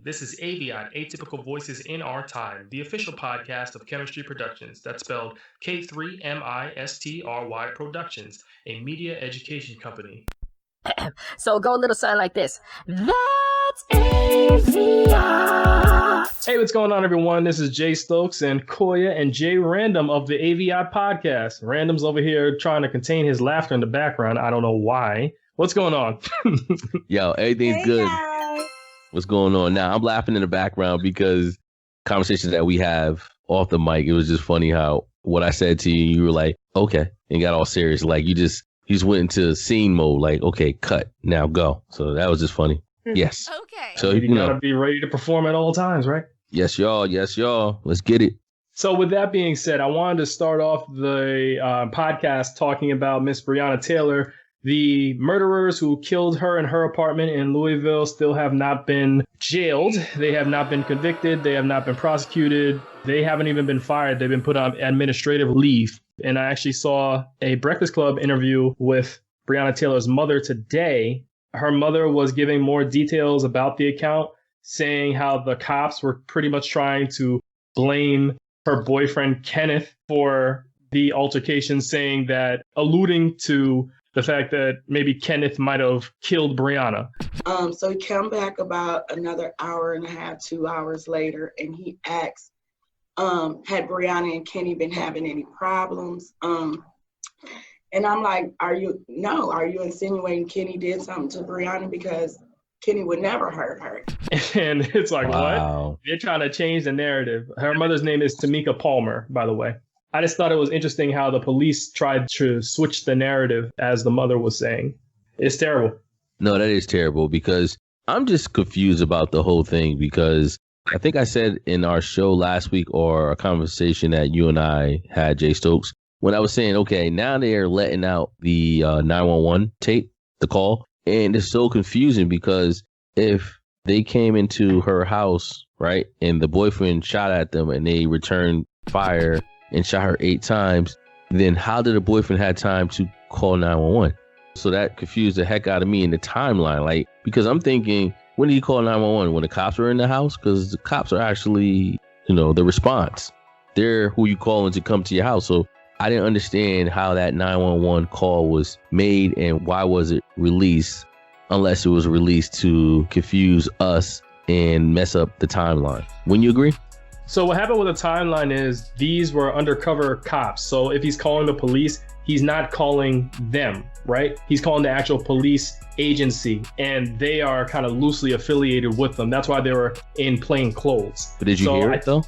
This is AVIOT, Atypical Voices in Our Time, the official podcast of Chemistry Productions. That's spelled K3MISTRY Productions, a media education company. So go a little something like this. That's AVIOT. Hey, what's going on, everyone? This is Jay Stokes and Koya and Jay Random of the AVIOT podcast. Random's over here trying to contain his laughter in the background. I don't know why. What's going on? Yo, everything's good. Guys. What's going on now? I'm laughing in the background because conversations that we have off the mic, it was just funny how what I said to you, you were like, okay, and got all serious. Like you just went into scene mode, like, okay, cut, now go. So that was just funny. Yes. Okay. So you gotta be ready to perform at all times, right? Yes, y'all. Yes, y'all. Let's get it. So with that being said, I wanted to start off the podcast talking about Miss Breonna Taylor. The murderers who killed her in her apartment in Louisville still have not been jailed. They have not been convicted. They have not been prosecuted. They haven't even been fired. They've been put on administrative leave. And I actually saw a Breakfast Club interview with Breonna Taylor's mother today. Her mother was giving more details about the account, saying how the cops were pretty much trying to blame her boyfriend, Kenneth, for the altercation, saying that, alluding to the fact that maybe Kenneth might have killed Breonna. So he came back about another hour and a half, 2 hours later, and he asked, had Breonna and Kenny been having any problems? And I'm like, are you insinuating Kenny did something to Breonna? Because Kenny would never hurt her. And it's like, Wow. what? They're trying to change the narrative. Her mother's name is Tamika Palmer, by the way. I just thought it was interesting how the police tried to switch the narrative, as the mother was saying. It's terrible. No, that is terrible because I'm just confused about the whole thing because I think I said in our show last week or a conversation that you and I had, Jay Stokes, when I was saying, okay, now they're letting out the 911 tape, the call, and it's so confusing because if they came into her house, right, and the boyfriend shot at them and they returned fire and shot her 8 times, then how did the boyfriend have time to call 911? So that confused the heck out of me in the timeline, like, because I'm thinking, when did he call 911? When the cops were in the house? Because the cops are actually, the response. They're who you calling to come to your house. So I didn't understand how that 911 call was made and why was it released, unless it was released to confuse us and mess up the timeline. Wouldn't you agree? So what happened with the timeline is these were undercover cops. So if he's calling the police, he's not calling them, right? He's calling the actual police agency, and they are kind of loosely affiliated with them. That's why they were in plain clothes. But did you hear it though?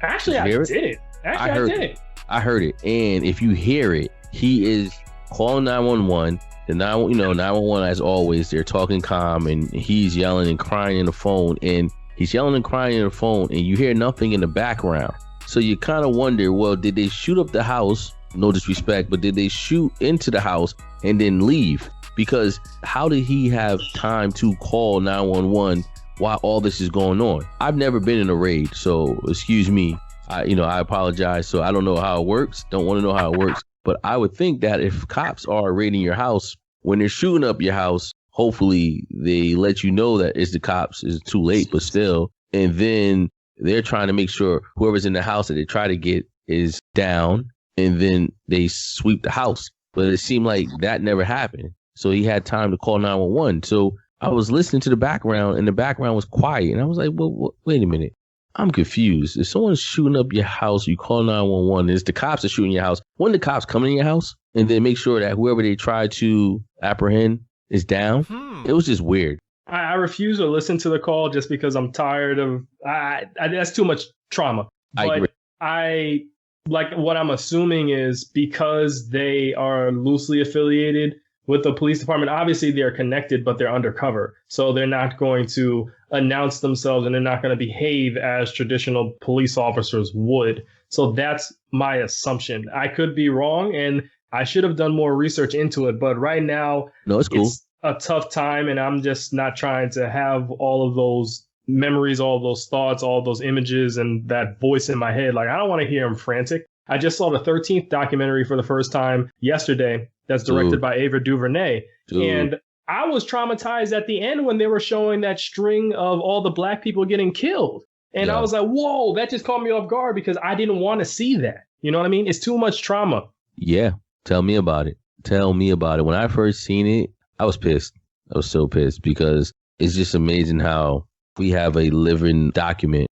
Actually, I did. I did. I heard it. And if you hear it, he is calling 911. The 911, as always, they're talking calm, and he's yelling and crying in the phone, and he's yelling and crying in the phone, and you hear nothing in the background. So you kind of wonder, well, did they shoot up the house? No disrespect, but did they shoot into the house and then leave? Because how did he have time to call 911 while all this is going on? I've never been in a raid, so excuse me. I apologize. So I don't know how it works. Don't want to know how it works. But I would think that if cops are raiding your house, when they're shooting up your house, hopefully they let you know that it's the cops. It's too late, but still. And then they're trying to make sure whoever's in the house that they try to get is down, and then they sweep the house. But it seemed like that never happened. So he had time to call 911. So I was listening to the background, and the background was quiet. And I was like, well, wait a minute. I'm confused. If someone's shooting up your house, you call 911, it's the cops that are shooting your house. When the cops come in your house and then make sure that whoever they try to apprehend is down, It was just weird. I refuse to listen to the call just because I'm tired of, that's too much trauma. I agree. What I'm assuming is because they are loosely affiliated with the police department, obviously they're connected, but they're undercover. So they're not going to announce themselves, and they're not going to behave as traditional police officers would. So that's my assumption. I could be wrong, and I should have done more research into it. But right now, no, it's cool. It's a tough time, and I'm just not trying to have all of those memories, all of those thoughts, all of those images, and that voice in my head. Like, I don't want to hear him frantic. I just saw the 13th documentary for the first time yesterday that's directed by Ava DuVernay. And I was traumatized at the end when they were showing that string of all the black people getting killed. And I was like, whoa, that just caught me off guard because I didn't want to see that. You know what I mean? It's too much trauma. Yeah. Tell me about it. Tell me about it. When I first seen it, I was pissed. I was so pissed because it's just amazing how we have a living document,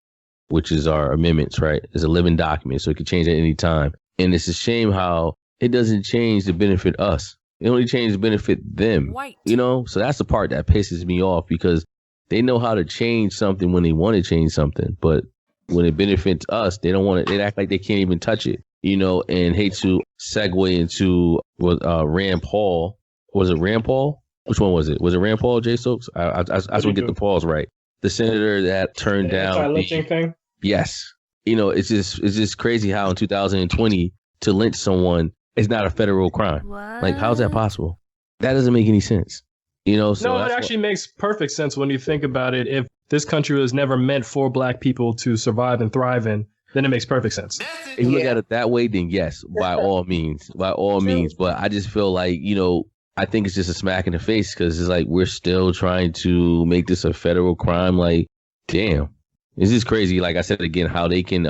which is our amendments, right? It's a living document, so it can change at any time. And it's a shame how it doesn't change to benefit us. It only changes to benefit them, you know? So that's the part that pisses me off because they know how to change something when they want to change something. But when it benefits us, they don't want it. They act like they can't even touch it, you know, and hate to segue into what Rand Paul. Was it Rand Paul? Which one was it? Was it Rand Paul, Jay Stokes? I just want to get the Pauls right. The senator that turned down the thing? Yes. You know, it's just crazy how in 2020 to lynch someone is not a federal crime. What? Like, how's that possible? That doesn't make any sense. You know, so no, it actually makes perfect sense when you think about it. If this country was never meant for black people to survive and thrive in, then it makes perfect sense. If you look at it that way, then yes, by all means, But I just feel like, you know, I think it's just a smack in the face because it's like we're still trying to make this a federal crime. Like, damn, it's just crazy. Like I said again, how they can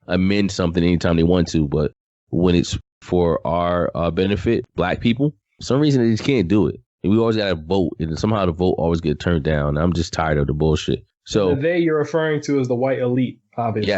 amend something anytime they want to, but when it's for our benefit, black people, for some reason they just can't do it. And we always got to vote, and somehow the vote always get turned down. I'm just tired of the bullshit. So the they you're referring to is the white elite, obviously.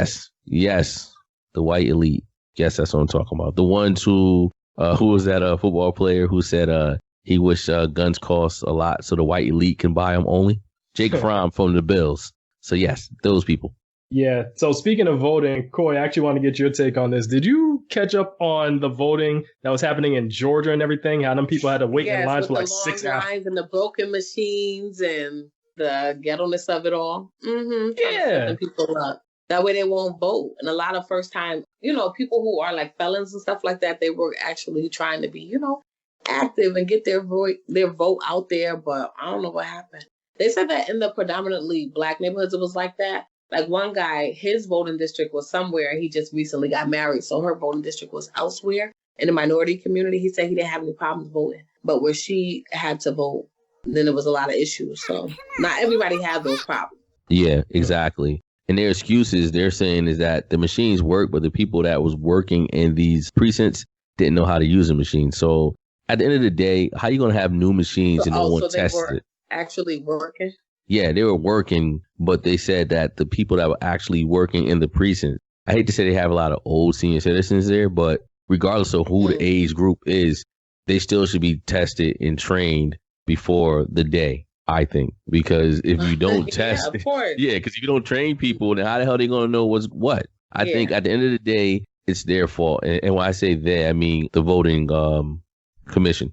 Yes, the white elite. Yes, that's what I'm talking about. The ones who was that football player who said he wished guns cost a lot so the white elite can buy them only? Jake Fromm from the Bills. So yes, those people. Yeah. So speaking of voting, Coy, I actually want to get your take on this. Did you catch up on the voting that was happening in Georgia and everything? How them people had to wait in lines for like 6 hours? Lines and the broken machines and the ghetto-ness of it all. Mm-hmm. Yeah. People up. That way they won't vote. And a lot of first time, you know, people who are like felons and stuff like that, they were actually trying to be, you know, active and get their vote out there. But I don't know what happened. They said that in the predominantly black neighborhoods, it was like that. Like one guy, his voting district was somewhere. He just recently got married. So her voting district was elsewhere in the minority community. He said he didn't have any problems voting. But where she had to vote, then there was a lot of issues. So not everybody had those problems. Yeah, exactly. And their excuses they're saying is that the machines work, but the people that was working in these precincts didn't know how to use the machine. So at the end of the day, how are you going to have new machines and no one tested it? Actually working? Yeah, they were working, but they said that the people that were actually working in the precinct, I hate to say they have a lot of old senior citizens there, but regardless of who the age group is, they still should be tested and trained before the day, I think. Because if you don't test, because if you don't train people, then how the hell are they going to know what's what? I think at the end of the day, it's their fault. And when I say they, I mean the voting commission.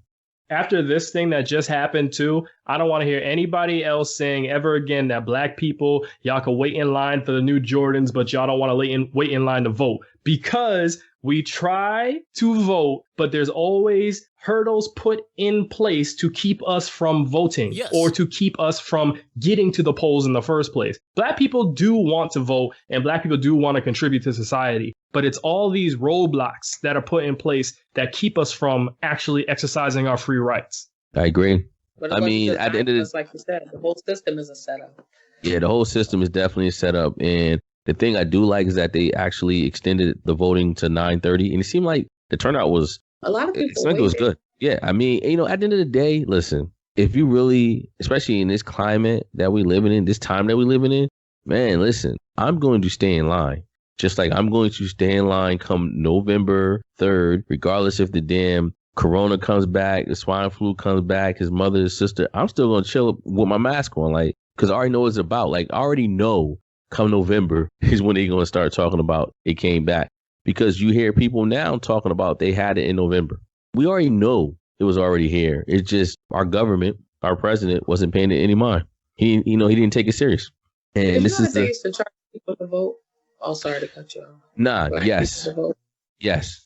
After this thing that just happened too, I don't want to hear anybody else saying ever again that black people, y'all can wait in line for the new Jordans, but y'all don't want to wait in line to vote. Because we try to vote, but there's always hurdles put in place to keep us from voting or to keep us from getting to the polls in the first place. Black people do want to vote and black people do want to contribute to society, but it's all these roadblocks that are put in place that keep us from actually exercising our free rights. I agree. I mean, at the end of the like you said, the whole system is a setup. Yeah, the whole system is definitely a setup. And the thing I do like is that they actually extended the voting to 9:30, and it seemed like the turnout was a lot of people. It seemed like it was good. Yeah, I mean, you know, at the end of the day, listen, if you really, especially in this climate that we living in, this time that we living in, man, listen, I'm going to stay in line. Just like I'm going to stay in line come November 3rd, regardless if the damn corona comes back, the swine flu comes back, his mother, his sister, I'm still going to chill with my mask on, like, because I already know what it's about. Like, I already know come November is when they're going to start talking about it came back. Because you hear people now talking about they had it in November. We already know it was already here. It's just our government, our president, wasn't paying it any mind. He didn't take it serious. And this is they used to charge people to vote. Oh, sorry to cut you off. Nah, yes.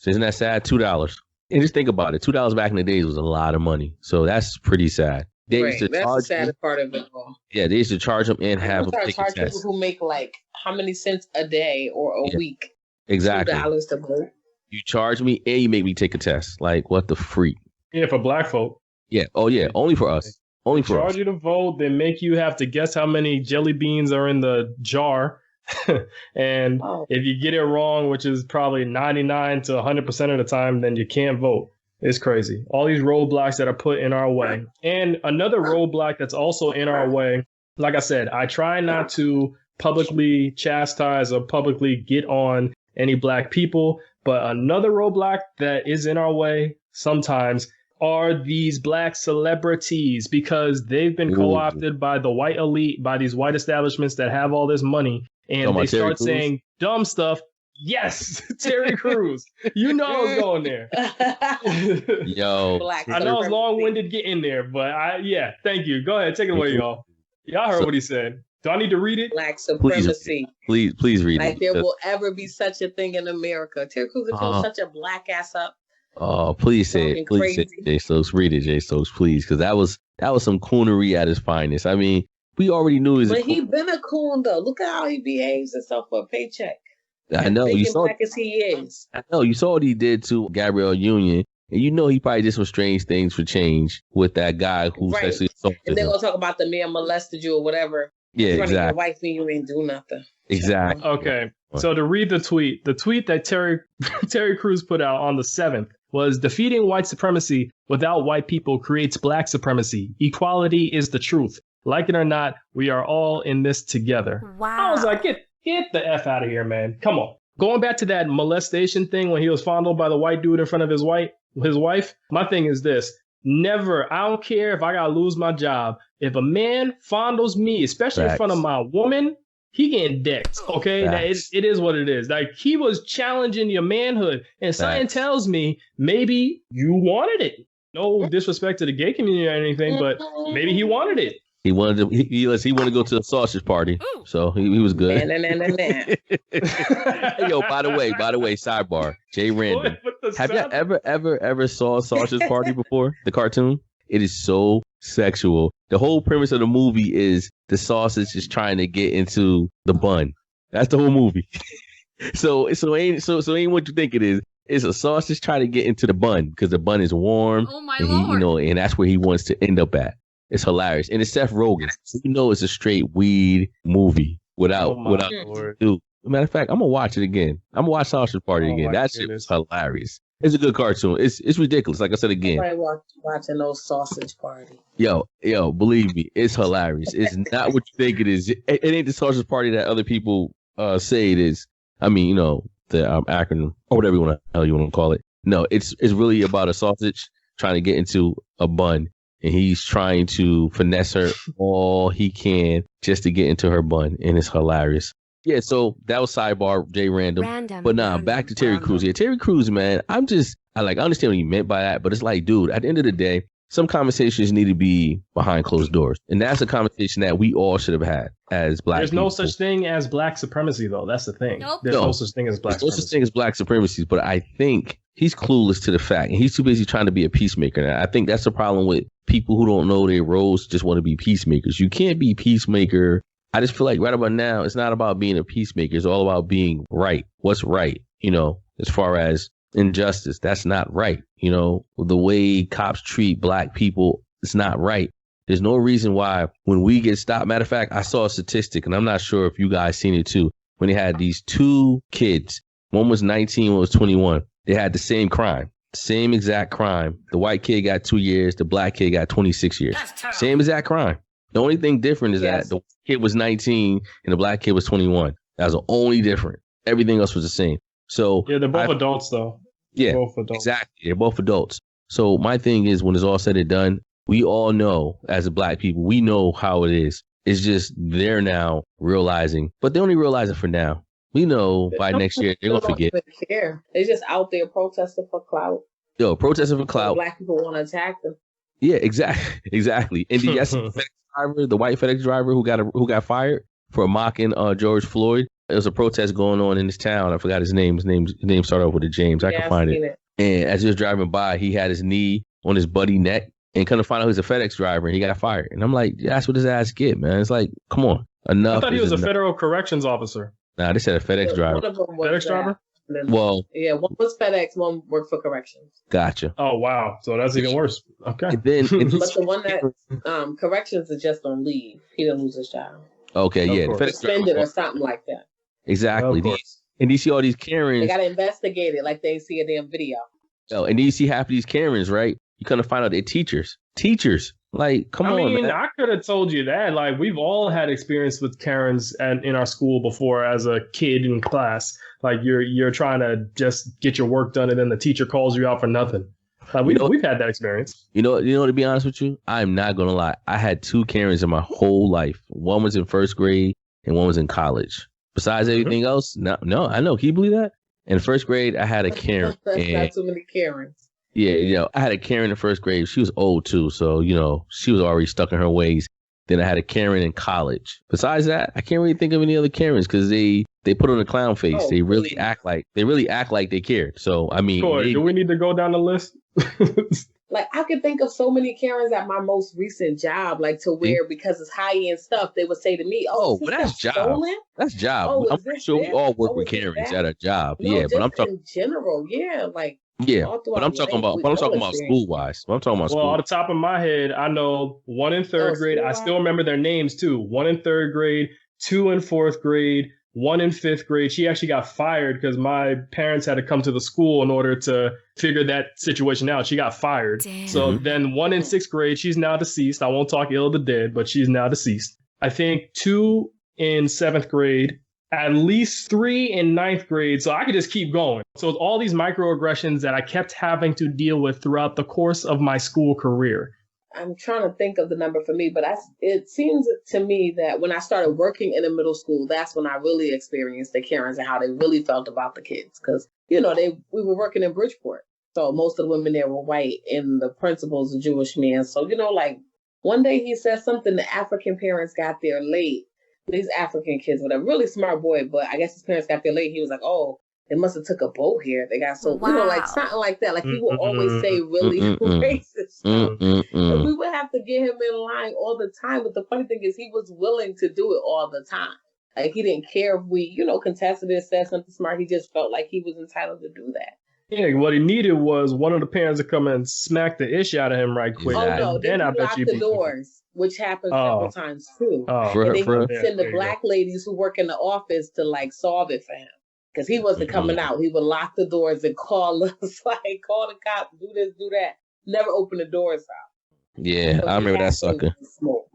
Isn't that sad? $2. And just think about it. $2 back in the days was a lot of money. So that's pretty sad. They used to that's charge the saddest part of it all. Yeah, they used to charge them and have them take a test. People who make like how many cents a day or a week? Exactly. $2 to vote. You charge me and you make me take a test. Like, what the freak? Yeah, for black folk. Yeah. Oh, yeah. Only for us. Only They for charge us. you to vote. They make you have to guess how many jelly beans are in the jar. And if you get it wrong, which is probably 99 to 100% of the time, then you can't vote. It's crazy. All these roadblocks that are put in our way. And another roadblock that's also in our way, like I said, I try not to publicly chastise or publicly get on any black people. But another roadblock that is in our way sometimes are these black celebrities, because they've been co-opted by the white elite, by these white establishments that have all this money. And they start saying dumb stuff. Yes, Terry Crews. You know I was going there. Yo, I know it's long-winded getting there, but thank you. Go ahead, take it away, y'all. Y'all heard what he said. Do I need to read it? Black supremacy. Please read it. Like there will ever be such a thing in America. Terry Crews can such a black ass up. Oh, please say it. Please say it, Jay Stokes. Read it, Jay Stokes, please, because that was some coonery at his finest. I mean, we already knew he was. But he been a coon though. Look at how he behaves himself for a paycheck. I know you saw. Black as he is. I know you saw what he did to Gabrielle Union, and you know he probably did some strange things for change with that guy who sexually assaulted him. And they're gonna talk about the man molested you or whatever. Yeah, exactly. Your wife and you ain't do nothing. Exactly. Okay. So to read the tweet that Terry Crews put out on the 7th was defeating white supremacy without white people creates black supremacy. Equality is the truth. Like it or not, we are all in this together. Wow. I was like, get the F out of here, man. Come on. Going back to that molestation thing when he was fondled by the white dude in front of his wife. My thing is this. Never, I don't care if I gotta lose my job. If a man fondles me, especially in front of my woman, he getting decked, okay? Now, it is what it is. Like, he was challenging your manhood, and something tells me maybe you wanted it. No disrespect to the gay community or anything, but maybe he wanted it. He wanted to go to the sausage party, so he was good. Yo, by the way, sidebar, Jay Random. Have you ever saw a sausage party before? The cartoon? It is so sexual. The whole premise of the movie is the sausage is trying to get into the bun. That's the whole movie. so ain't what you think it is. It's a sausage trying to get into the bun because the bun is warm. Oh my Lord. And that's where he wants to end up at. It's hilarious. And it's Seth Rogen. So it's a straight weed movie without dude. Matter of fact, I'm gonna watch it again. I'm gonna watch Sausage Party again. That shit is hilarious. It's a good cartoon. It's ridiculous. Like I said again. Watching those Sausage Party. Yo, believe me, it's hilarious. It's not what you think it is. It ain't the Sausage Party that other people say it is. I mean, the acronym or whatever you want to call it. No, it's really about a sausage trying to get into a bun. And he's trying to finesse her all he can just to get into her bun. And it's hilarious. Yeah, so that was sidebar, Jay Random. But back to Terry Crews. Yeah, Terry Crews, man, I understand what he meant by that. But it's like, dude, at the end of the day, some conversations need to be behind closed doors. And that's a conversation that we all should have had as black people. There's no such thing as black supremacy, though. That's the thing. Nope. There's no such thing as black supremacy. There's no such thing as black supremacy. But I think he's clueless to the fact. And he's too busy trying to be a peacemaker. And I think that's the problem with people who don't know their roles, just want to be peacemakers. You can't be peacemaker. I just feel like right about now, it's not about being a peacemaker. It's all about being right. What's right? As far as injustice, that's not right. The way cops treat black people, it's not right. There's no reason why when we get stopped. Matter of fact, I saw a statistic, and I'm not sure if you guys seen it too. When they had these two kids, one was 19, one was 21. They had the same crime. Same exact crime. The white kid got 2 years. The black kid got 26 years. Same exact crime. The only thing different is that the kid was 19 and the black kid was 21. That was the only different. Everything else was the same. So yeah, they're both adults though. Yeah, both adults. Exactly. They're both adults. So my thing is, when it's all said and done, we all know as black people, we know how it is. It's just they're now realizing, but they only realize it for now. We know by next year they're gonna forget. They're just out there protesting for clout. Yo, protesting for clout. Black people want to attack them. Yeah, exactly. And did you see the FedEx driver, the white FedEx driver who got fired for mocking George Floyd? There was a protest going on in this town. I forgot his name. His name started off with a James. I can find it. And as he was driving by, he had his knee on his buddy neck, and kind of find out he's a FedEx driver, and he got fired. And I'm like, that's what his ass get, man. It's like, come on, enough. I thought he was a federal corrections officer. Nah, they said a FedEx driver. FedEx driver? Well, yeah, one was FedEx, one worked for corrections. Gotcha. Oh wow, so that's even worse. Okay. And then, But the one that corrections is just on leave. He didn't lose his job. Okay, Of yeah, course. the FedEx Suspended or something like that. exactly. Of course. And you see all these Karens. They got to investigate it like they see a damn video. Oh, and then you see half of these Karens, right? You kind of find out they're teachers. Teachers. Like, come on, man. I could have told you that. Like, we've all had experience with Karens in our school before as a kid in class. Like, you're trying to just get your work done, and then the teacher calls you out for nothing. Like, we've had that experience. You know, to be honest with you, I'm not going to lie. I had 2 Karens in my whole life. One was in first grade, and one was in college. Besides everything else, no, I know. Can you believe that? In first grade, I had a Karen. That's not too many Karens. Yeah, I had a Karen in first grade. She was old too, so she was already stuck in her ways. Then I had a Karen in college. Besides that, I can't really think of any other Karens because they put on a clown face. Oh, they really please. act like they cared. So I mean, Corey, do we need to go down the list? Like, I could think of so many Karens at my most recent job, like to where, because it's high-end stuff, they would say to me, Oh, is this but that's stuff job. stolen? That's job. Oh, I'm is pretty this sure we this? all work Oh, with is this Karens that? at a job. No, Yeah, just but I'm talking. in general, yeah, like Yeah, all but I'm throughout talking life, about. we But I'm all talking about experience. school wise. But I'm talking about Well, school. off the top of my head, I know one in third grade. I still remember their names too. One in third grade, 2 in fourth grade, 1 in fifth grade. She actually got fired because my parents had to come to the school in order to figure that situation out. She got fired. Damn. So then 1 in sixth grade, she's now deceased. I won't talk ill of the dead, but she's now deceased. I think 2 in seventh grade, at least 3 in ninth grade. So I could just keep going. So it's all these microaggressions that I kept having to deal with throughout the course of my school career. I'm trying to think of the number for me, but it seems to me that when I started working in the middle school, that's when I really experienced the Karens and how they really felt about the kids. Because, we were working in Bridgeport. So most of the women there were white and the principal's a Jewish man. So, like one day he said something, the African parents got there late. These African kids with a really smart boy, but I guess his parents got there late. He was like, oh, they must have took a boat here. They got so, like something like that. Like he would always say really racist stuff. And we would have to get him in line all the time. But the funny thing is he was willing to do it all the time. Like he didn't care if we, contested it, said something smart. He just felt like he was entitled to do that. Yeah, what he needed was one of the parents to come and smack the ish out of him right quick. Oh no, they then I lock the doors, which happens several times too. And they would send the black ladies who work in the office to like solve it for him. Because he wasn't coming out. He would lock the doors and call us, like, call the cops, do this, do that. Never open the doors out. Yeah, I remember that sucker. Smoke.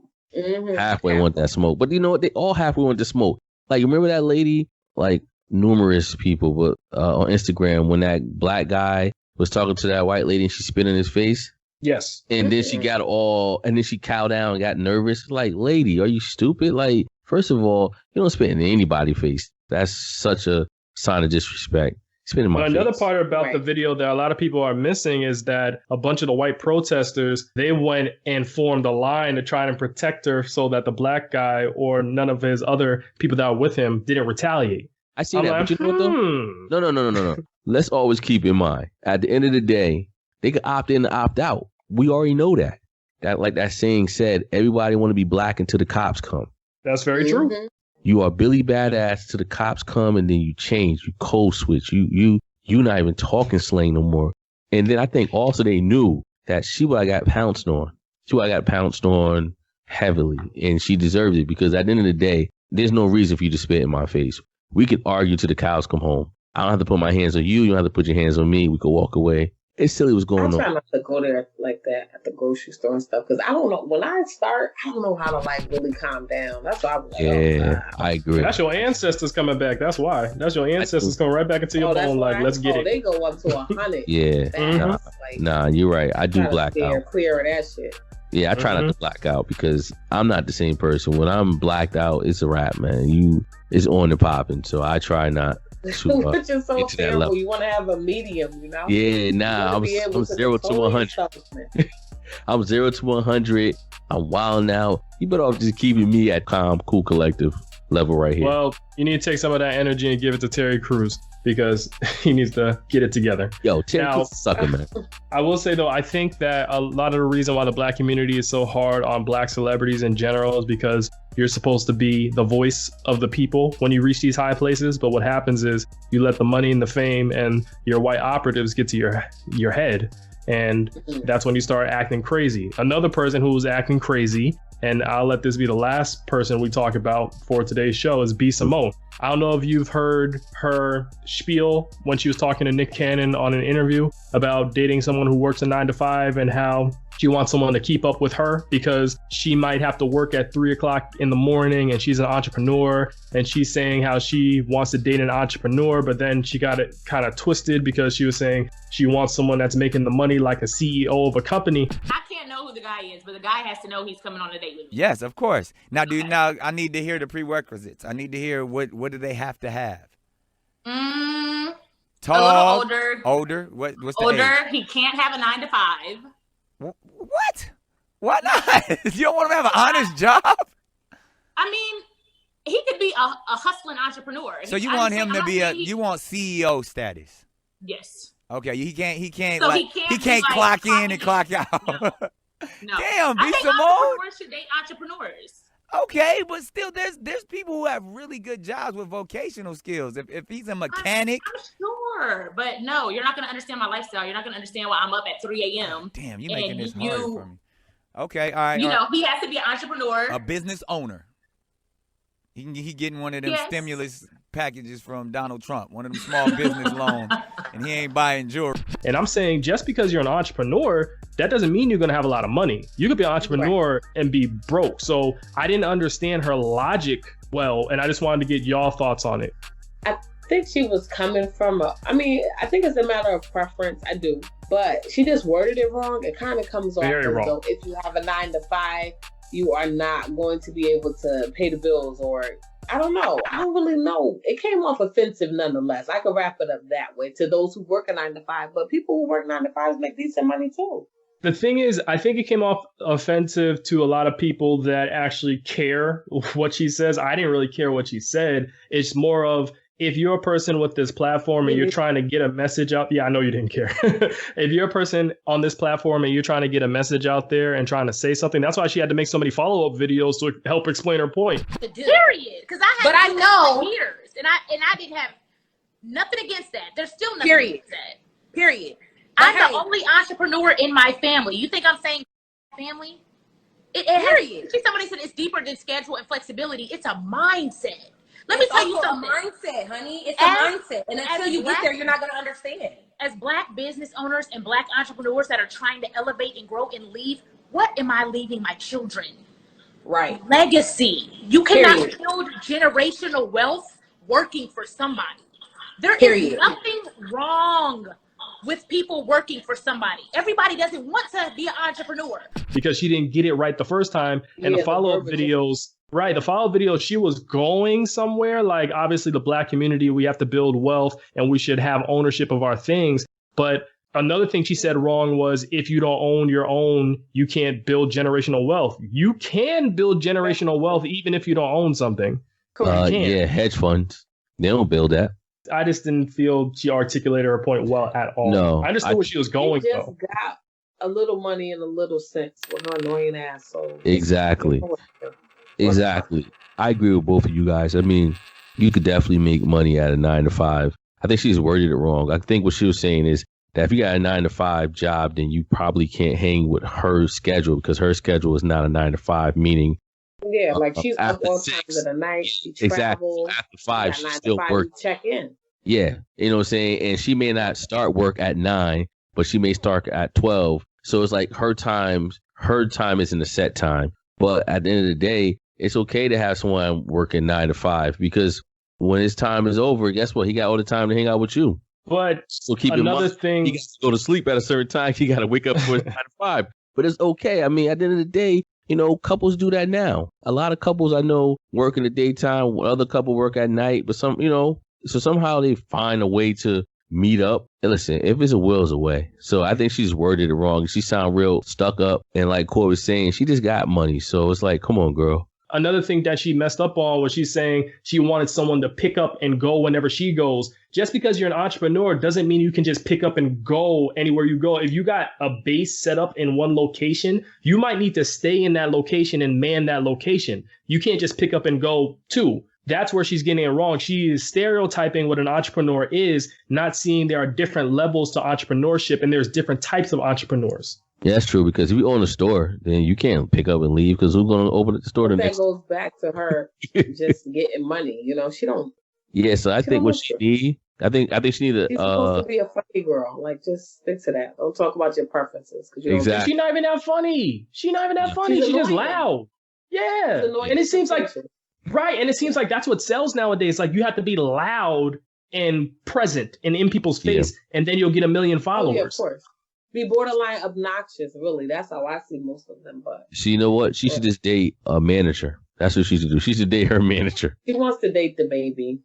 Halfway want that smoke. But you know what? They all halfway want the smoke. Like, remember that lady? Like, numerous people but on Instagram when that black guy was talking to that white lady and she spit in his face? Yes. And then she then she cowed down and got nervous. Like, lady, are you stupid? Like, first of all, you don't spit in anybody's face. That's such a sign of disrespect. Spit in my face. Another part about the video that a lot of people are missing is that a bunch of the white protesters, they went and formed a line to try and protect her so that the black guy or none of his other people that were with him didn't retaliate. I see that, but you know what though? No. Let's always keep in mind, at the end of the day, they could opt in and opt out. We already know that. That, like that saying said, everybody want to be black until the cops come. That's very true. You are Billy Badass till the cops come, and then you change, you code switch, you not even talking slang no more. And then I think also they knew that she would have got pounced on. She would have got pounced on heavily, and she deserved it because at the end of the day, there's no reason for you to spit in my face. We could argue till the cows come home. I don't have to put my hands on you. You don't have to put your hands on me. We could walk away. It's silly what's going on. I try not to go there like that at the grocery store and stuff because I don't know. When I start, I don't know how to like really calm down. That's why I was like, yeah, I agree. That's your ancestors coming back. That's why. That's your ancestors coming right back into your bone. Like, let's get it. They go up to 100. Yeah. Nah, you're right. I do black out. Clear of that shit. Yeah, I try not to black out because I'm not the same person. When I'm blacked out, it's a wrap, man. It's on and popping. So I try not to which is so terrible. You want to have a medium, you know? Yeah, nah. I'm 0 to 100. I'm 0 to 100. I'm wilding out. You better off just keeping me at calm, cool, collective. level right here. Well, you need to take some of that energy and give it to Terry Crews because he needs to get it together. Yo, Terry Now, Crews is a sucker, man. I will say, though, I think that a lot of the reason why the black community is so hard on black celebrities in general is because you're supposed to be the voice of the people when you reach these high places. But what happens is you let the money and the fame and your white operatives get to your head. And that's when you start acting crazy. Another person who was acting crazy, and I'll let this be the last person we talk about for today's show, is B. Simone. I don't know if you've heard her spiel when she was talking to Nick Cannon on an interview about dating someone who works a 9-to-5 and how she wants someone to keep up with her because she might have to work at 3:00 in the morning and she's an entrepreneur. And she's saying how she wants to date an entrepreneur, but then she got it kind of twisted because she was saying she wants someone that's making the money like a CEO of a company. I can't know who the guy is, but the guy has to know he's coming on a date with me. Yes, of course. Now, dude, now I need to hear the prerequisites. I need to hear what do they have to have? Tall, a little older. What's the older. age? He can't have a 9-to-5. What? Why not? You don't want him to have an honest job? I mean, he could be a hustling entrepreneur. So you want him to be you want CEO status? Yes. Okay, he can't So like he can't be clock like, in and clock out. No. Damn, B. I think Simone. entrepreneurs should date entrepreneurs. Okay, but still, there's people who have really good jobs with vocational skills. If he's a mechanic, I'm sure, but no, you're not going to understand my lifestyle. You're not going to understand why I'm up at 3 a.m. Damn, you're making this hard for me. Okay, all right. You know, he has to be an entrepreneur. A business owner. He getting one of them stimulus packages from Donald Trump, one of them small business loans, and he ain't buying jewelry. And I'm saying just because you're an entrepreneur, that doesn't mean you're going to have a lot of money. You could be an entrepreneur and be broke. So I didn't understand her logic well, and I just wanted to get y'all thoughts on it. I think she was coming from I think it's a matter of preference. I do. But she just worded it wrong. It kind of comes off as though if you have a 9-to-5, you are not going to be able to pay the bills, or I don't know. I don't really know. It came off offensive nonetheless. I could wrap it up that way to those who work a 9-to-5, but people who work 9-to-5s make decent money too. The thing is, I think it came off offensive to a lot of people that actually care what she says. I didn't really care what she said. It's more of, if you're a person with this platform and you're trying to get a message out, I know you didn't care. If you're a person on this platform and you're trying to get a message out there and trying to say something, that's why she had to make so many follow-up videos to help explain her point. Period. Because I know years, and I didn't have nothing against that. There's still nothing against that. Period. I'm the only entrepreneur in my family. You think I'm saying family? Period. Somebody said it's deeper than schedule and flexibility. It's a mindset. Let me tell you something. It's a mindset, honey. It's a mindset. And until you get there, you're not going to understand. As Black business owners and Black entrepreneurs that are trying to elevate and grow and leave, what am I leaving my children? Right. Legacy. You cannot build generational wealth working for somebody. There is nothing wrong with people working for somebody. Everybody doesn't want to be an entrepreneur. Because she didn't get it right the first time. And the follow-up videos... Right. The follow-up video, she was going somewhere. Like, obviously, the Black community, we have to build wealth and we should have ownership of our things. But another thing she said wrong was, if you don't own your own, you can't build generational wealth. You can build generational wealth even if you don't own something. Yeah, hedge funds. They don't build that. I just didn't feel she articulated her point well at all. No. I understood where she was going, she just got a little money and a little sense with her annoying ass. So Exactly. I agree with both of you guys. I mean, you could definitely make money at a 9-to-5. I think she's worded it wrong. I think what she was saying is that if you got a 9-to-5 job, then you probably can't hang with her schedule, because her schedule is not a 9-to-5, meaning like she's up all times of the night. She travels. After 5, she still works. Check in. Yeah, you know what I'm saying? And she may not start work at 9, but she may start at 12. So it's like her time isn't a set time. But at the end of the day, it's okay to have someone working 9-to-5, because when his time is over, guess what? He got all the time to hang out with you. But so keep another thing, he got to go to sleep at a certain time. He got to wake up for 9-to-5. But it's okay. I mean, at the end of the day, couples do that now. A lot of couples I know work in the daytime. Other couple work at night. But so somehow they find a way to meet up. And listen, if it's a will, it's a way. So I think she's worded it wrong. She sound real stuck up. And like Corey was saying, she just got money. So it's like, come on, girl. Another thing that she messed up on was she's saying she wanted someone to pick up and go whenever she goes. Just because you're an entrepreneur doesn't mean you can just pick up and go anywhere you go. If you got a base set up in one location, you might need to stay in that location and man that location. You can't just pick up and go too. That's where she's getting it wrong. She is stereotyping what an entrepreneur is, not seeing there are different levels to entrepreneurship and there's different types of entrepreneurs. Yeah, that's true, because if you own a store, then you can't pick up and leave because who's going to open the store? That goes back to her just getting money. You know, she don't. Yeah, so I think what she need, I think she need She's supposed to be a funny girl. Like, just stick to that. Don't talk about your preferences. Exactly. She's not even that funny. She's not even that funny. She's just loud. Yeah. And it seems like, right. And it seems like that's what sells nowadays. Like, you have to be loud and present and in people's face, and then you'll get 1 million followers. Oh, yeah, of course. Be borderline obnoxious, really. That's how I see most of them. But you know what? She should just date a manager. That's what she should do. She should date her manager. She wants to date the baby.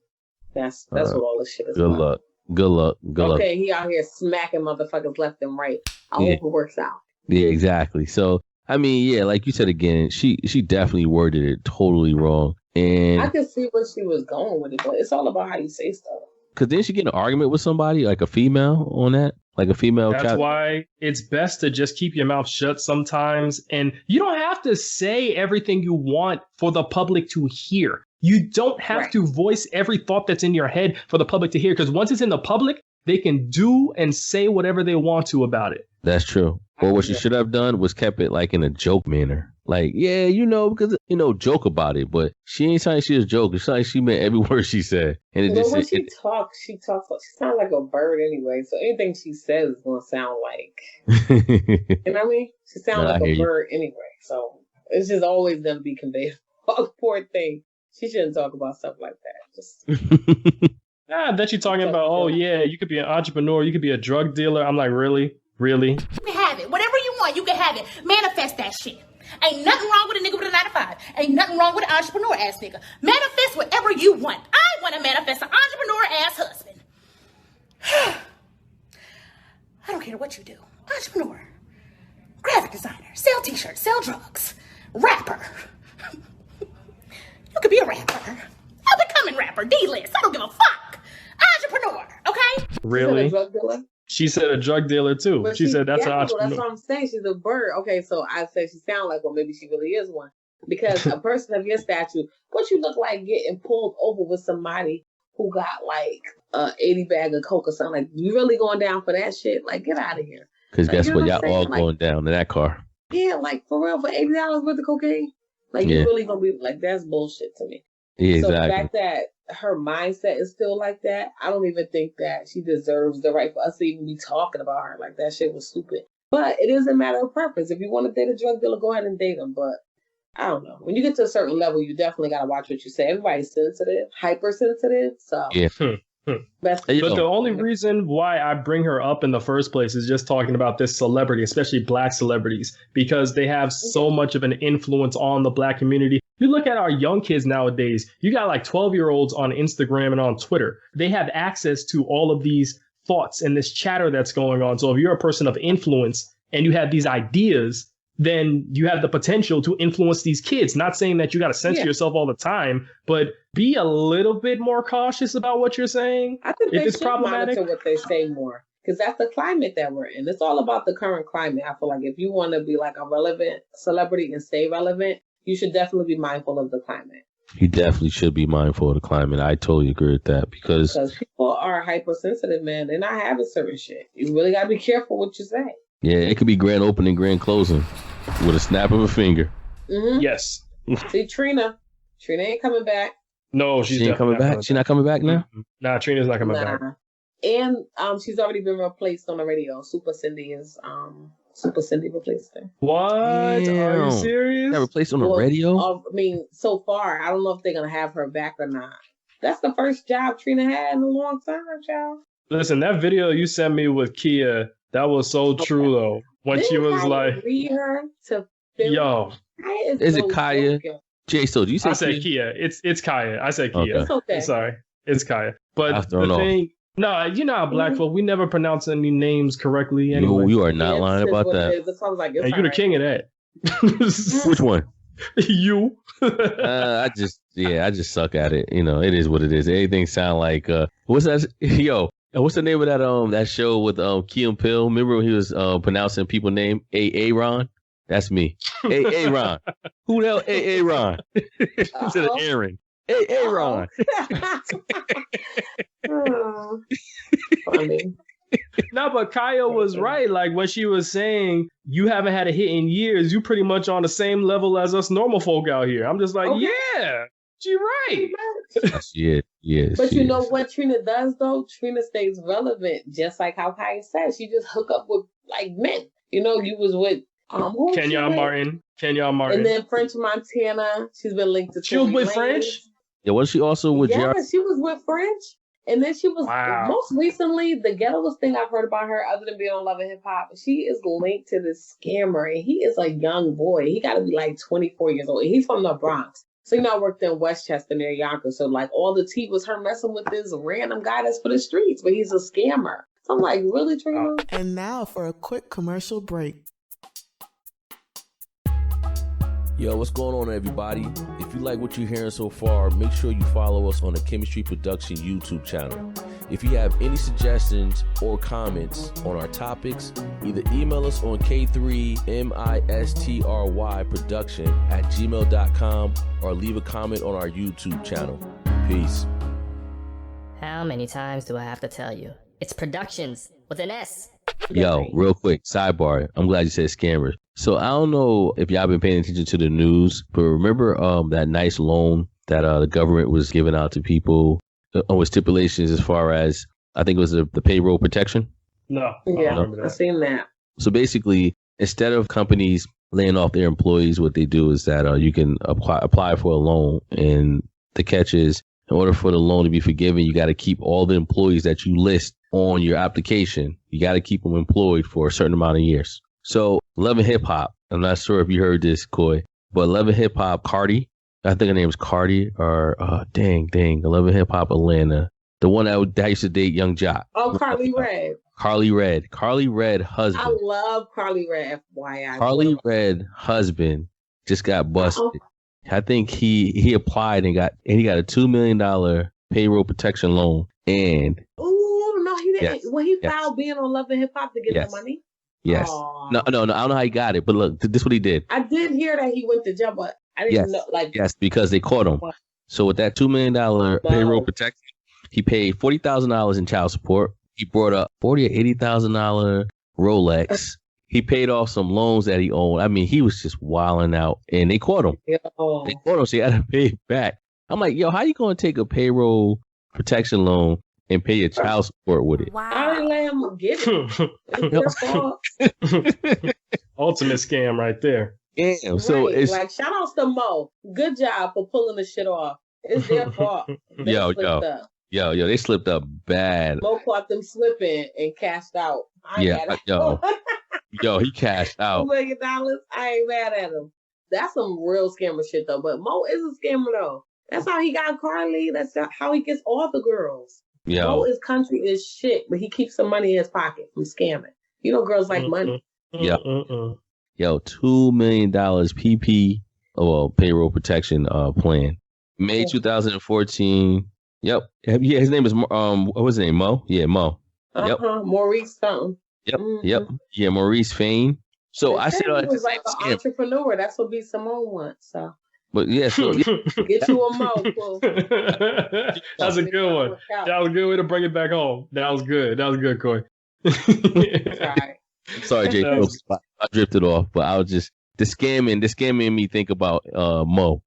That's what all this shit is about. Good luck. Okay, he out here smacking motherfuckers left and right. I hope it works out. Yeah, exactly. So, I mean, yeah, like you said again, she definitely worded it totally wrong. And I can see where she was going with it, but it's all about how you say stuff. Because didn't she get in an argument with somebody, like a female on that? Like a female. That's why it's best to just keep your mouth shut sometimes. And you don't have to say everything you want for the public to hear. You don't have to voice every thought that's in your head for the public to hear. Because once it's in the public, they can do and say whatever they want to about it. That's true. Or what she should have done was kept it like in a joke manner. Like, yeah, because, joke about it. But she ain't saying she was joking. She's like she meant every word she said. And it when she talks, she sounds like a bird anyway. So anything she says is going to sound like, you know what I mean? She sounds like a bird anyway. So it's just always going to be conveyed. Poor thing. She shouldn't talk about stuff like that. Just... that you're talking about, oh, yeah, you could be an entrepreneur. You could be a drug dealer. I'm like, really? Really? You can have it. Whatever you want, you can have it. Manifest that shit. Ain't nothing wrong with a nigga with a 9 to 5. Ain't nothing wrong with an entrepreneur ass nigga. Manifest whatever you want. I want to manifest an entrepreneur ass husband. I don't care what you do. Entrepreneur, graphic designer, sell t-shirts, sell drugs, rapper. You could be a rapper. Up and coming rapper, D-list. I don't give a fuck. Entrepreneur, okay? Really? She said a drug dealer too. But she said that's an entrepreneur. That's what I'm saying. She's a bird. Okay, so I said she sounds like one. Maybe she really is one. Because a person of your stature, what you look like getting pulled over with somebody who got like 80 bag of coke or something. Like, you really going down for that shit? Like, get out of here. Because guess what? Y'all all going down in that car. Yeah, like for real, for $80 worth of cocaine. Like, you really gonna be like, that's bullshit to me. Yeah, exactly. So the fact that her mindset is still like that, I don't even think that she deserves the right for us to even be talking about her. Like, that shit was stupid. But it is a matter of preference. If you want to date a drug dealer, go ahead and date him. But I don't know. When you get to a certain level, you definitely got to watch what you say. Everybody's sensitive, hypersensitive. So yeah. But the only reason why I bring her up in the first place is just talking about this celebrity, especially black celebrities, because they have so much of an influence on the black community. You look at our young kids nowadays, you got like 12-year-olds on Instagram and on Twitter. They have access to all of these thoughts and this chatter that's going on. So if you're a person of influence and you have these ideas, then you have the potential to influence these kids. Not saying that you got to censor yourself all the time, but be a little bit more cautious about what you're saying. I think if it's problematic, monitor what they say more, because that's the climate that we're in. It's all about the current climate. I feel like if you want to be like a relevant celebrity and stay relevant, you should definitely be mindful of the climate. You definitely should be mindful of the climate. I totally agree with that because people are hypersensitive, man. They're not having certain shit. You really got to be careful what you say. Yeah, it could be grand opening, grand closing with a snap of a finger. Mm-hmm. Yes. See, Trina ain't coming back. No, she ain't coming back. She's not coming back now? Nah, Trina's not coming back. And she's already been replaced on the radio. Super Cindy replaced her. What? Damn. Are you serious? Got replaced on the radio? I mean, so far, I don't know if they're going to have her back or not. That's the first job Trina had in a long time, child. Listen, that video you sent me with Kia, that was so true, though. When she was like... read her to film. Yo. Is it Kaya? Jay, so do you say I said Kia? It's Kaya. I said Kia. It's okay. Sorry. It's Kaya. But the thing... No, you know how black folk, we never pronounce any names correctly anyway. You are not lying about that. It sounds like and you're the king of that. Which one? You. I just suck at it. You know, it is what it is. Anything sound like what's that? Yo, what's the name of that show with Key and Peele? Remember when he was pronouncing people's name? Aaron. That's me. Aaron. Who the hell? Aaron. Instead of Aaron. Aaron. Funny. No, but Kaya was right. Like when she was saying you haven't had a hit in years, you pretty much on the same level as us normal folk out here. I'm just like, yeah, she's right. Yeah. But you know what Trina does though? Trina stays relevant, just like how Kaya said. She just hook up with like men. You know, you was with Kenyon Martin, and then French Montana. She's been linked to. She was with French. Yeah, was she also with? Yeah, she was with French. And then she was most recently, the ghettoest thing I've heard about her, other than being on Love and Hip Hop, she is linked to this scammer, and he is a young boy. He got to be like 24 years old. He's from the Bronx. So, you know, I worked in Westchester near Yonkers. So, like, all the tea was her messing with this random guy that's for the streets, but he's a scammer. So I'm like, really, Trina? And now for a quick commercial break. Yo, what's going on, everybody? If you like what you're hearing so far, make sure you follow us on the Chemistry Production YouTube channel. If you have any suggestions or comments on our topics, either email us on k3mistryproduction@gmail.com or leave a comment on our YouTube channel. Peace. How many times do I have to tell you? It's Productions with an S. Yo, real quick, sidebar. I'm glad you said scammers. So I don't know if y'all been paying attention to the news, but remember that nice loan that the government was giving out to people with stipulations as far as, I think it was the payroll protection? No. Yeah, I've seen that. So basically, instead of companies laying off their employees, what they do is that you can apply for a loan. And the catch is, in order for the loan to be forgiven, you got to keep all the employees that you list on your application. You got to keep them employed for a certain amount of years. So Love and Hip Hop, I'm not sure if you heard this, Coy, but Love and Hip Hop Cardi, I think her name is Cardi, or Love and Hip Hop Atlanta, the one that used to date Young Jock. Oh, Carly Red. Carly Red husband. I love Carly Red, FYI. Carly Red husband just got busted. I think he applied and he got a $2 million payroll protection loan. And no, he didn't. When he filed being on Love and Hip Hop to get the money. Yes. No, I don't know how he got it, but look, this is what he did. I did hear that he went to jail, but I didn't know. Yes, because they caught him. So with that $2 million payroll protection, he paid $40,000 in child support. He brought up $40,000 or $80,000 Rolex. He paid off some loans that he owned. I mean, he was just wilding out, and they caught him. They caught him, so he had to pay it back. I'm like, yo, how you going to take a payroll protection loan and pay your child support with it? Wow. I didn't let him get it. It's their fault. Ultimate scam right there. Damn. So right. it's like, shout outs to Mo. Good job for pulling the shit off. It's their fault. Yo, they slipped up bad. Mo caught them slipping and cashed out. He cashed out. $2 million. I ain't mad at him. That's some real scammer shit though. But Mo is a scammer though. That's how he got Carly. That's how he gets all the girls. Mo is country is shit, but he keeps some money in his pocket from scamming. You know, girls like money. Yo, $2 million PP payroll protection plan. May 2014. Yep. Yeah, his name is what was his name? Mo? Yeah, Mo. Yep. Maurice something. Yep. Yep. Yeah, Maurice Fain. So I said he was like an entrepreneur. That's what B. Simone wants. So. But yeah, so get you a Mo. That's a good one. That was a good way to bring it back home. That was good, Coy. Sorry, Jay. I drifted off, but I was just the scamming me think about Mo.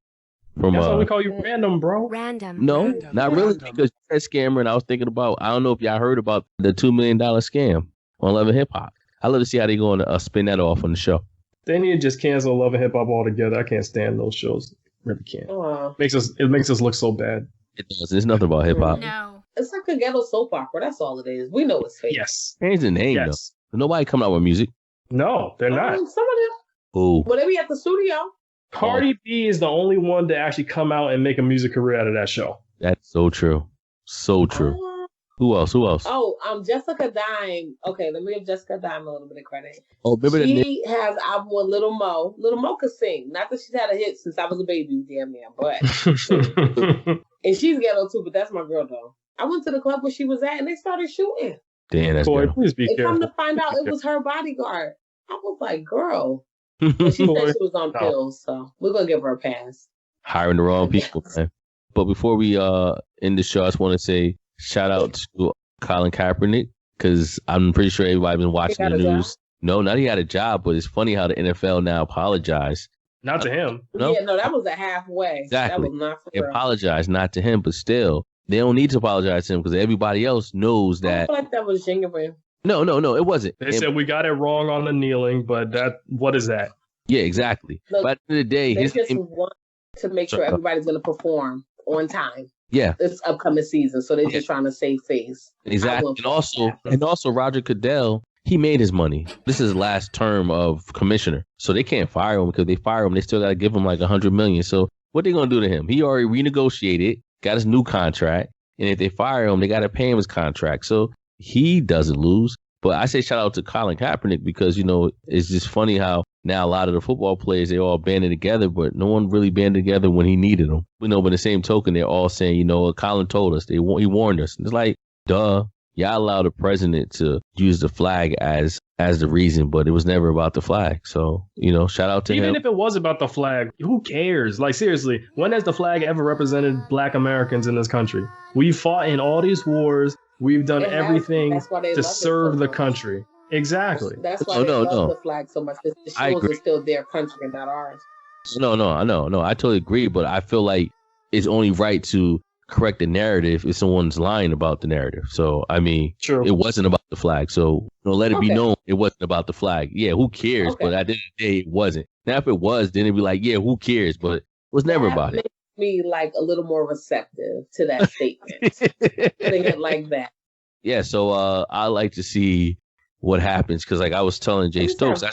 That's why we call you random, bro. Random. No, not really, because you said scammer, and I was thinking about, I don't know if y'all heard about the $2 million scam on Love and Hip Hop. I'd love to see how they're going to spin that off on the show. They need to just cancel Love and Hip Hop altogether. I can't stand those shows. Really can't. It makes us look so bad. It does. There's nothing about hip hop. No. It's like a ghetto soap opera. That's all it is. We know it's fake. Yes. Change the name, though. Nobody coming out with music. No, they're not. Some of them. Ooh. Well, they be at the studio. Cardi B is the only one to actually come out and make a music career out of that show. That's so true. So true. Who else? Oh, Jessica Dime. Okay, let me give Jessica Dime a little bit of credit. Oh, remember she has an album with Little Mo. Little Mo could sing. Not that she's had a hit since I was a baby, damn near, but and she's ghetto too. But that's my girl though. I went to the club where she was at, and they started shooting. Damn, that's Boy, please be and careful. come to find out, it was her bodyguard. I was like, girl. But she said she was on pills, so we're gonna give her a pass. Hiring the wrong people, man. But before we end the show, I just want to say shout out to Colin Kaepernick, because I'm pretty sure everybody's been watching the news. Job? No, not he had a job, but it's funny how the NFL now apologized. Not to him. No? Yeah, no, that was a halfway. Exactly. That was not for they real. apologized, not to him, but still, they don't need to apologize to him because everybody else knows that. I feel like that was genuine. No, it wasn't. They said we got it wrong on the kneeling, but what is that? Yeah, exactly. Look, but at the end of the day, they just want to make sure everybody's going to perform on time. Yeah, this upcoming season, so they're just trying to save face. Exactly, and also Roger Goodell, he made his money. This is his last term of commissioner, so they can't fire him, because if they fire him, they still got to give him like $100 million. So what they gonna do to him? He already renegotiated, got his new contract, and if they fire him, they got to pay him his contract. So he doesn't lose. But I say shout out to Colin Kaepernick, because, you know, it's just funny how now a lot of the football players, they all banded together, but no one really banded together when he needed them. You know, but in the same token, they're all saying, you know, Colin told us, he warned us. And it's like, duh, y'all allow the president to use the flag as the reason, but it was never about the flag. So, you know, shout out to him. Even if it was about the flag, who cares? Like, seriously, when has the flag ever represented Black Americans in this country? We fought in all these wars. We've done everything to serve the country. Exactly. That's why they love the flag so much. It shows it's still their country and not ours. No, I totally agree, but I feel like it's only right to correct the narrative if someone's lying about the narrative. So, I mean, It wasn't about the flag. So, you know, let it be known it wasn't about the flag. Yeah, who cares? But at the end of the day, it wasn't. Now, if it was, then it'd be like, yeah, who cares? But it was never about it. Me like a little more receptive to that statement. Putting it like that. Yeah, so I like to see what happens, because like I was telling Jay Stokes, I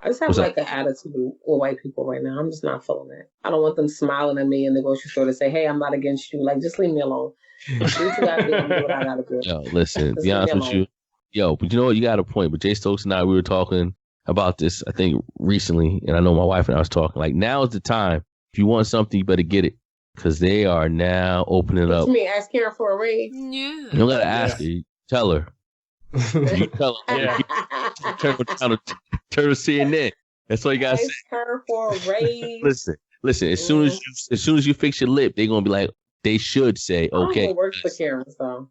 just have like an attitude with white people right now. I'm just not feeling it. I don't want them smiling at me in the grocery store to say, "Hey, I'm not against you." Like, just leave me alone. Do what you gotta do. Do what I gotta do. Yo, listen, be honest with you. Yo, but you know what? You got a point. But Jay Stokes and I, we were talking about this, I think, recently, and I know my wife and I was talking. Like, now is the time. If you want something, you better get it, because they are now opening up. You mean ask Karen for a raise? Yeah. You don't gotta ask her. You tell her. You tell her. Yeah. Turn to CNN. That's all you gotta say. Her for a raise. Listen. As soon as you fix your lip, they're gonna be like, they should say, okay. I work for Karen, so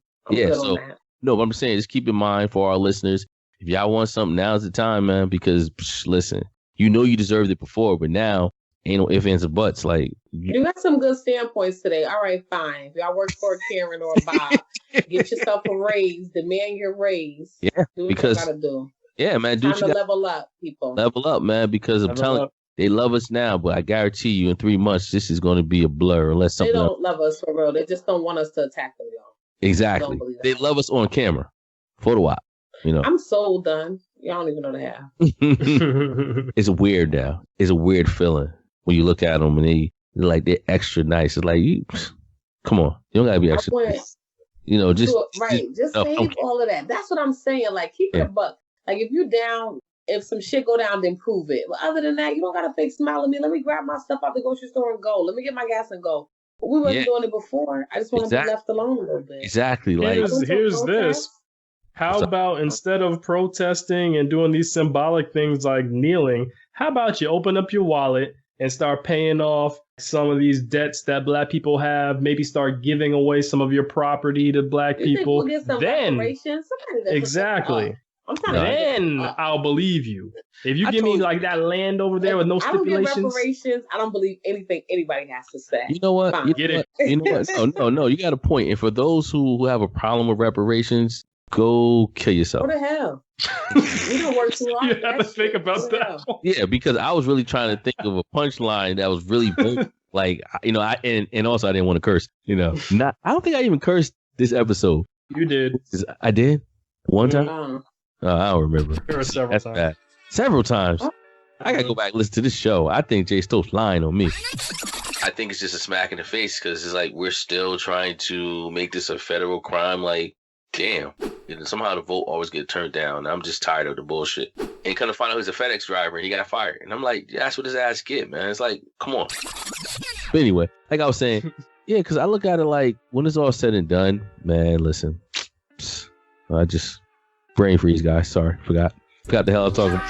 no, but I'm saying, just keep in mind for our listeners, if y'all want something, now's the time, man. Because listen, you know you deserved it before, but now ain't no ifs, ands, or buts. Like, you got some good standpoints today. All right, fine. If y'all work for Karen or Bob, get yourself a raise. Demand your raise. Yeah, do what because you gotta do. Yeah, man. Time to level up, people. Level up, man. Because I'm telling you, they love us now, but I guarantee you, in 3 months, this is going to be a blur unless something. They don't love us for real. They just don't want us to attack them, y'all. Exactly. They love us on camera, photo op. You know. I'm so done. Y'all don't even know the half. It's weird now. It's a weird feeling when you look at them and they're extra nice. It's like, come on, you don't gotta be extra nice. You know, just save all of that. That's what I'm saying. Like, keep it a buck. Like, if you down, if some shit go down, then prove it. But other than that, you don't gotta fake smile at me. Let me grab my stuff out the grocery store and go. Let me get my gas and go. But we weren't doing it before. I just want to be left alone a little bit. Exactly. Like, here's this. How about, instead of protesting and doing these symbolic things like kneeling, how about you open up your wallet and start paying off some of these debts that Black people have? Maybe start giving away some of your property to Black people. Then, exactly. Then I'll believe you. If you give me like that land over there with no stipulations. I don't give reparations. I don't believe anything anybody has to say. You know what? You know what? No. You got a point. And for those who have a problem with reparations, go kill yourself. What the hell? You don't work too hard. You have to think about that. Yeah, because I was really trying to think of a punchline that was really like, you know, and also I didn't want to curse. You know, I don't think I even cursed this episode. You did. I did one time. I don't remember. There were several times. Bad. Several times. I gotta go back and listen to this show. I think Jay Stokes lying on me. I think it's just a smack in the face because it's like we're still trying to make this a federal crime. Like, damn. And somehow the vote always get turned down. I'm just tired of the bullshit. And kind of find out he's a FedEx driver and he got fired. And I'm like, yeah, that's what his ass get, man. It's like, come on. But anyway, like I was saying, yeah, because I look at it like when it's all said and done, man, listen, I just brain freeze, guys. Sorry, forgot the hell I'm talking.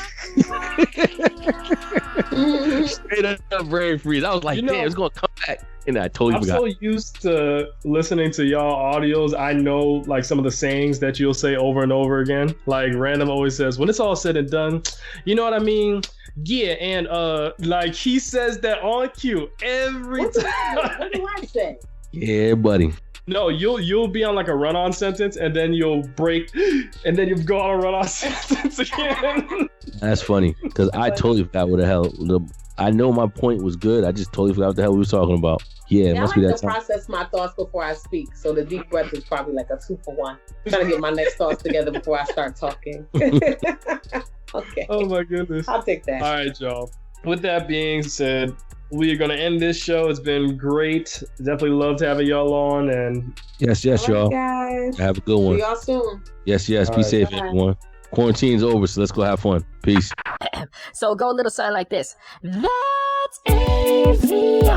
Straight up brain freeze. I was like, damn, it's gonna come back, and I totally forgot. I'm so used to listening to y'all audios. I know like some of the sayings that you'll say over and over again. Like Random always says, when it's all said and done, you know what I mean? Yeah, and like he says that on cue every time. What do I say? Yeah, buddy. No, you'll be on like a run-on sentence, and then you'll break, and then you go on a run-on sentence again. That's funny because I totally forgot what the hell. I know my point was good. I just totally forgot what the hell we were talking about. Yeah, it must be that time. I like to process my thoughts before I speak, so the deep breath is probably like a 2-for-1. I'm trying to get my next thoughts together before I start talking. Okay. Oh my goodness. I'll take that. All right, y'all. With that being said, we are going to end this show. It's been great. Definitely loved having y'all on. And yes, y'all. Guys. Have a good one. See y'all soon. Yes. All Be right, safe, bye. everyone. Quarantine's over, so let's go have fun. Peace. So go a little something like this. That's AVIOT.